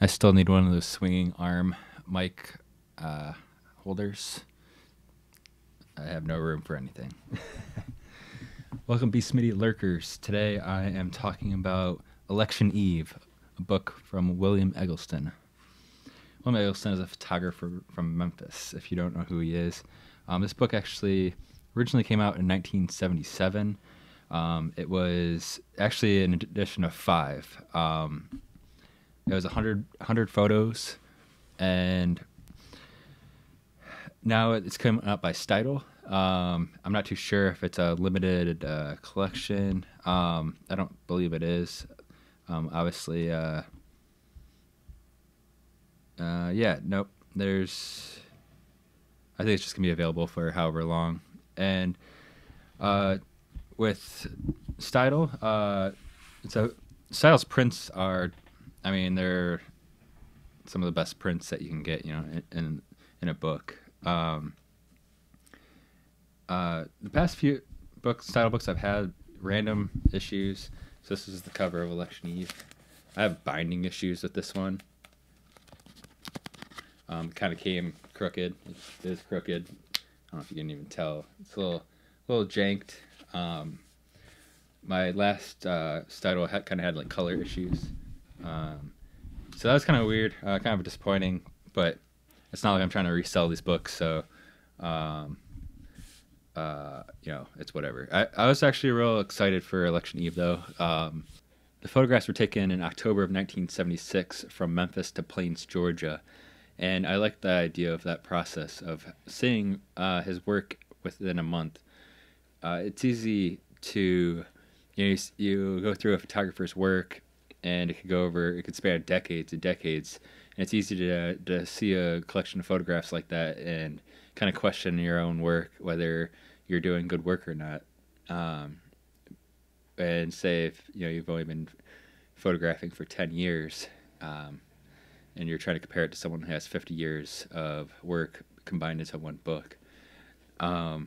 I still need one of those swinging arm mic holders. I have no room for anything. Welcome, Be Smitty Lurkers. Today I am talking about Election Eve, a book from William Eggleston. William Eggleston is a photographer from Memphis, if you don't know who he is. This book actually originally came out in 1977. It was actually an edition of 5. It was 100 photos, and now it's coming out by Steidl. I'm not too sure if it's a limited collection. I don't believe it is. Obviously, nope. I think it's just gonna be available for however long. And with Steidl, Steidl's prints are, they're some of the best prints that you can get, in a book. The past few Steidl books I've had random issues. So this is the cover of Election Eve. I have binding issues with this one. Kind of came crooked. It is crooked. I don't know if you can even tell. It's a little janked. My last Steidl kind of had like color issues. So that was kind of weird, kind of disappointing, but it's not like I'm trying to resell these books, so it's whatever. I was actually real excited for Election Eve, though. The photographs were taken in October of 1976 from Memphis to Plains, Georgia, and I liked the idea of that process of seeing his work within a month. It's easy to, you go through a photographer's work, and it could span decades and decades. And it's easy to see a collection of photographs like that and kind of question your own work, whether you're doing good work or not. And say if you've only been photographing for 10 years, and you're trying to compare it to someone who has 50 years of work combined into one book. So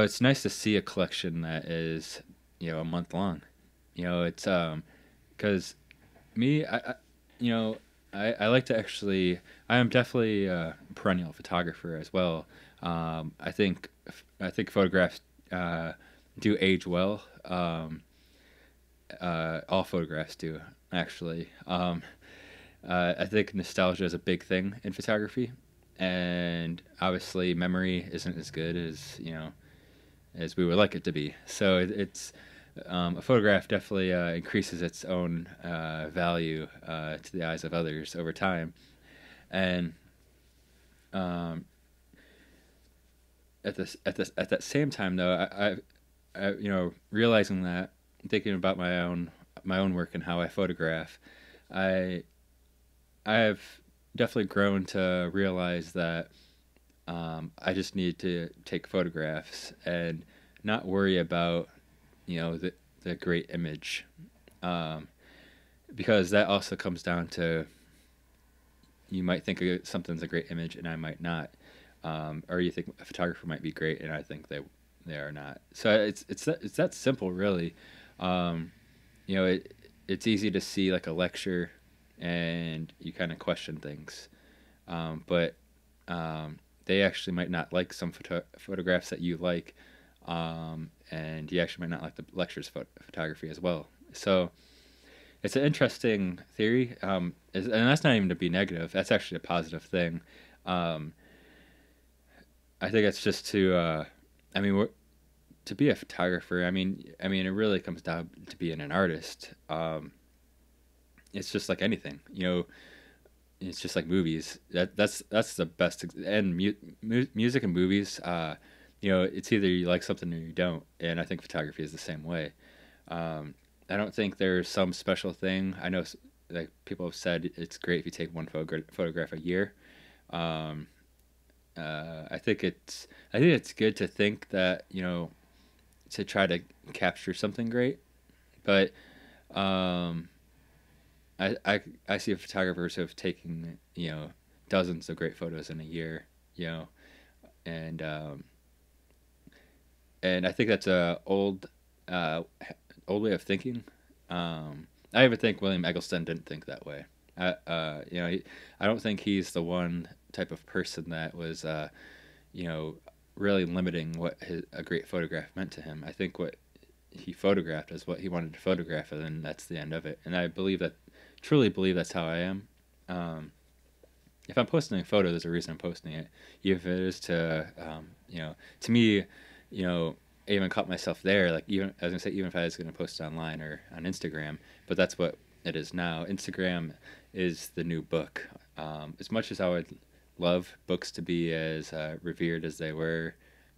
it's nice to see a collection that is a month long. It's because me, I like to actually. I am definitely a perennial photographer as well. I think photographs do age well. All photographs do, actually. I think nostalgia is a big thing in photography, and obviously memory isn't as good as we would like it to be. So it's. A photograph definitely increases its own value to the eyes of others over time, and at that same time, though, I realizing that, thinking about my own work and how I photograph, I have definitely grown to realize that I just need to take photographs and not worry about the great image, because that also comes down to, you might think something's a great image and I might not, or you think a photographer might be great and I think they are not. So it's that simple, really. It's easy to see like a lecture and you kind of question things, but they actually might not like some photographs that you like. And you actually might not like the lecture's photography as well. So it's an interesting theory, and that's not even to be negative. That's actually a positive thing. I think it's just to be a photographer. It really comes down to being an artist. It's just like anything, It's just like movies. That's the best. And music and movies. It's either you like something or you don't, and I think photography is the same way. I don't think there's some special thing. I know, like, people have said it's great if you take one photograph a year. I think it's good to think that to try to capture something great, but I see photographers who have taken dozens of great photos in a year, and I think that's a old way of thinking. I even think William Eggleston didn't think that way. I don't think he's the one type of person that was, you know, really limiting what a great photograph meant to him. I think what he photographed is what he wanted to photograph, and then that's the end of it. And I believe that, truly believe that's how I am. Um, if I'm posting a photo, there's a reason I'm posting it. Even if it is to, to me, I even caught myself there. Like even I was gonna say, even if I was gonna post it online or on Instagram, but that's what it is now. Instagram is the new book. As much as I would love books to be as revered as they were,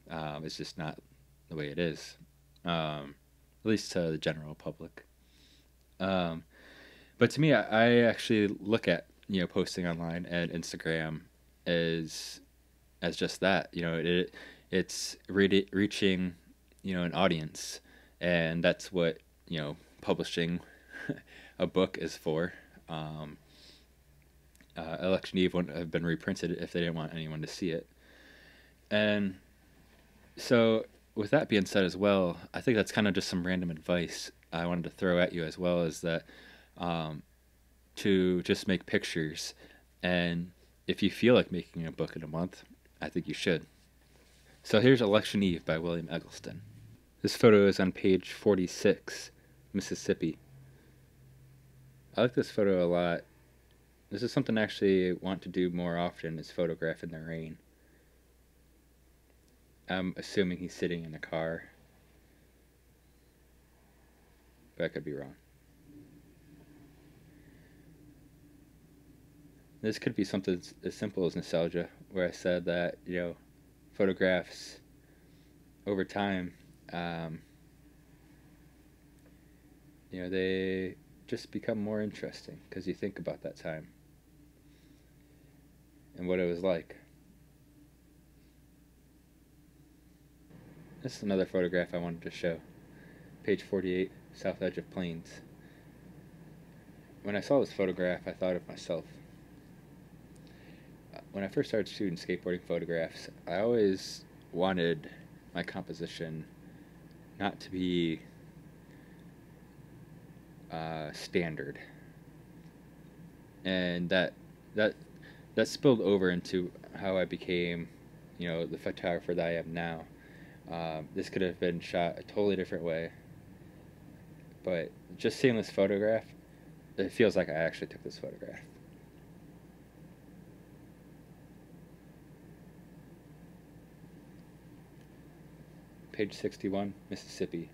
it's just not the way it is. At least to the general public. Um, but to me, I actually look at posting online and Instagram as just that. It's reaching an audience, and that's what publishing a book is for. Um, Election Eve wouldn't have been reprinted if they didn't want anyone to see it. And so, with that being said, as well, I think that's kind of just some random advice I wanted to throw at you as well. Is that um, to just make pictures, and if you feel like making a book in a month, I think you should. So here's Election Eve by William Eggleston. This photo is on page 46, Mississippi. I like this photo a lot. This is something I actually want to do more often, is photograph in the rain. I'm assuming he's sitting in a car, but I could be wrong. This could be something as simple as nostalgia, where I said that, photographs over time, they just become more interesting because you think about that time and what it was like. This is another photograph I wanted to show. Page 48, south edge of Plains. When I saw this photograph, I thought of myself. When I first started shooting skateboarding photographs, I always wanted my composition not to be standard, and that spilled over into how I became, the photographer that I am now. This could have been shot a totally different way, but just seeing this photograph, it feels like I actually took this photograph. Page 61, Mississippi.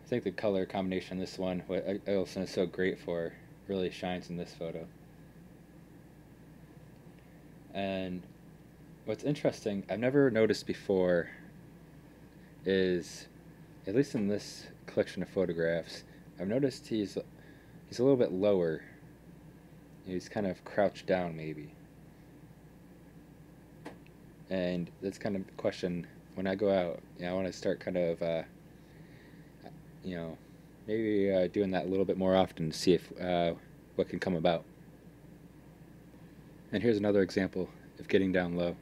I think the color combination on this one, what Eggleston is so great for, really shines in this photo. And what's interesting, I've never noticed before, is, at least in this collection of photographs, I've noticed he's a little bit lower. He's kind of crouched down, maybe. And that's kind of the question when I go out. I want to start kind of, maybe doing that a little bit more often to see if what can come about. And here's another example of getting down low.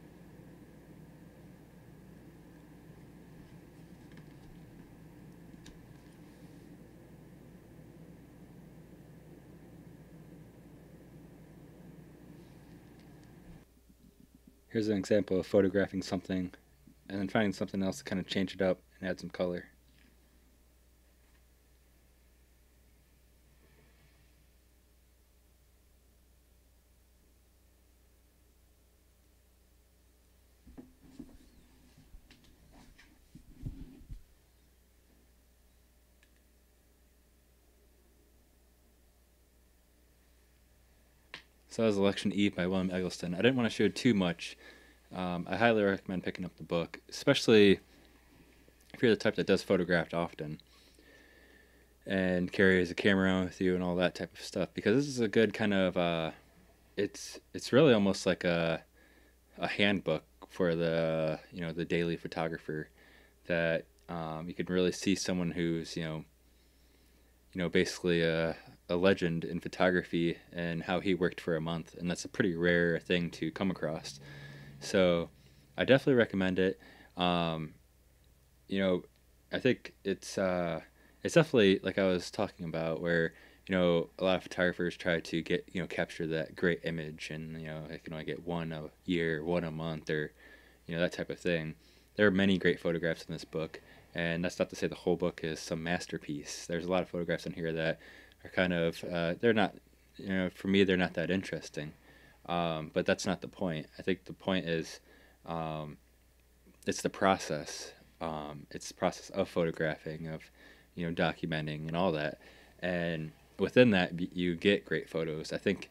Here's an example of photographing something and then finding something else to kind of change it up and add some color. So that was Election Eve by William Eggleston. I didn't want to show too much. I highly recommend picking up the book, especially if you're the type that does photograph often and carries a camera around with you and all that type of stuff, because this is a good kind of, it's really almost like a handbook for the daily photographer, that you can really see someone who's, basically a legend in photography and how he worked for a month, and that's a pretty rare thing to come across. So I definitely recommend it. I think it's definitely, like I was talking about, where a lot of photographers try to get, capture that great image, and, they can only get one a year, one a month, or, that type of thing. There are many great photographs in this book, and that's not to say the whole book is some masterpiece. There's a lot of photographs in here that are kind of, they're not, for me, they're not that interesting. But that's not the point. I think the point is, it's the process. It's the process of photographing, of, documenting and all that. And within that, you get great photos. I think,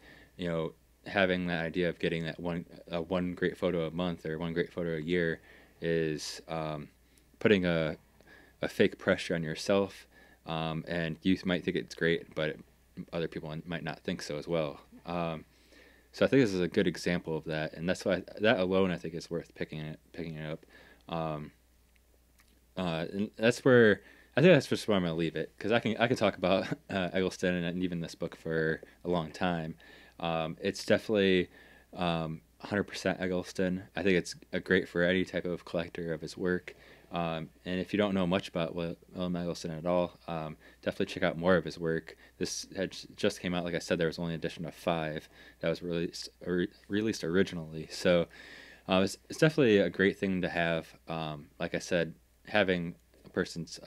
having that idea of getting that one great photo a month or one great photo a year is putting a fake pressure on yourself, and you might think it's great, but other people might not think so as well. So I think this is a good example of that, and that's why that alone I think is worth picking it up. And that's where I think that's just where I'm gonna leave it, because I can talk about Eggleston and even this book for a long time. It's definitely 100% Eggleston. I think it's great for any type of collector of his work. And if you don't know much about William Eggleston at all, definitely check out more of his work. This had just came out, like I said, there was only an edition of 5 that was released originally. So it's definitely a great thing to have. Like I said, having a person's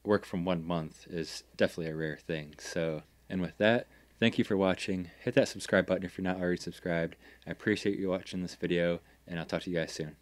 work from 1 month is definitely a rare thing. So, and with that, thank you for watching. Hit that subscribe button if you're not already subscribed. I appreciate you watching this video, and I'll talk to you guys soon.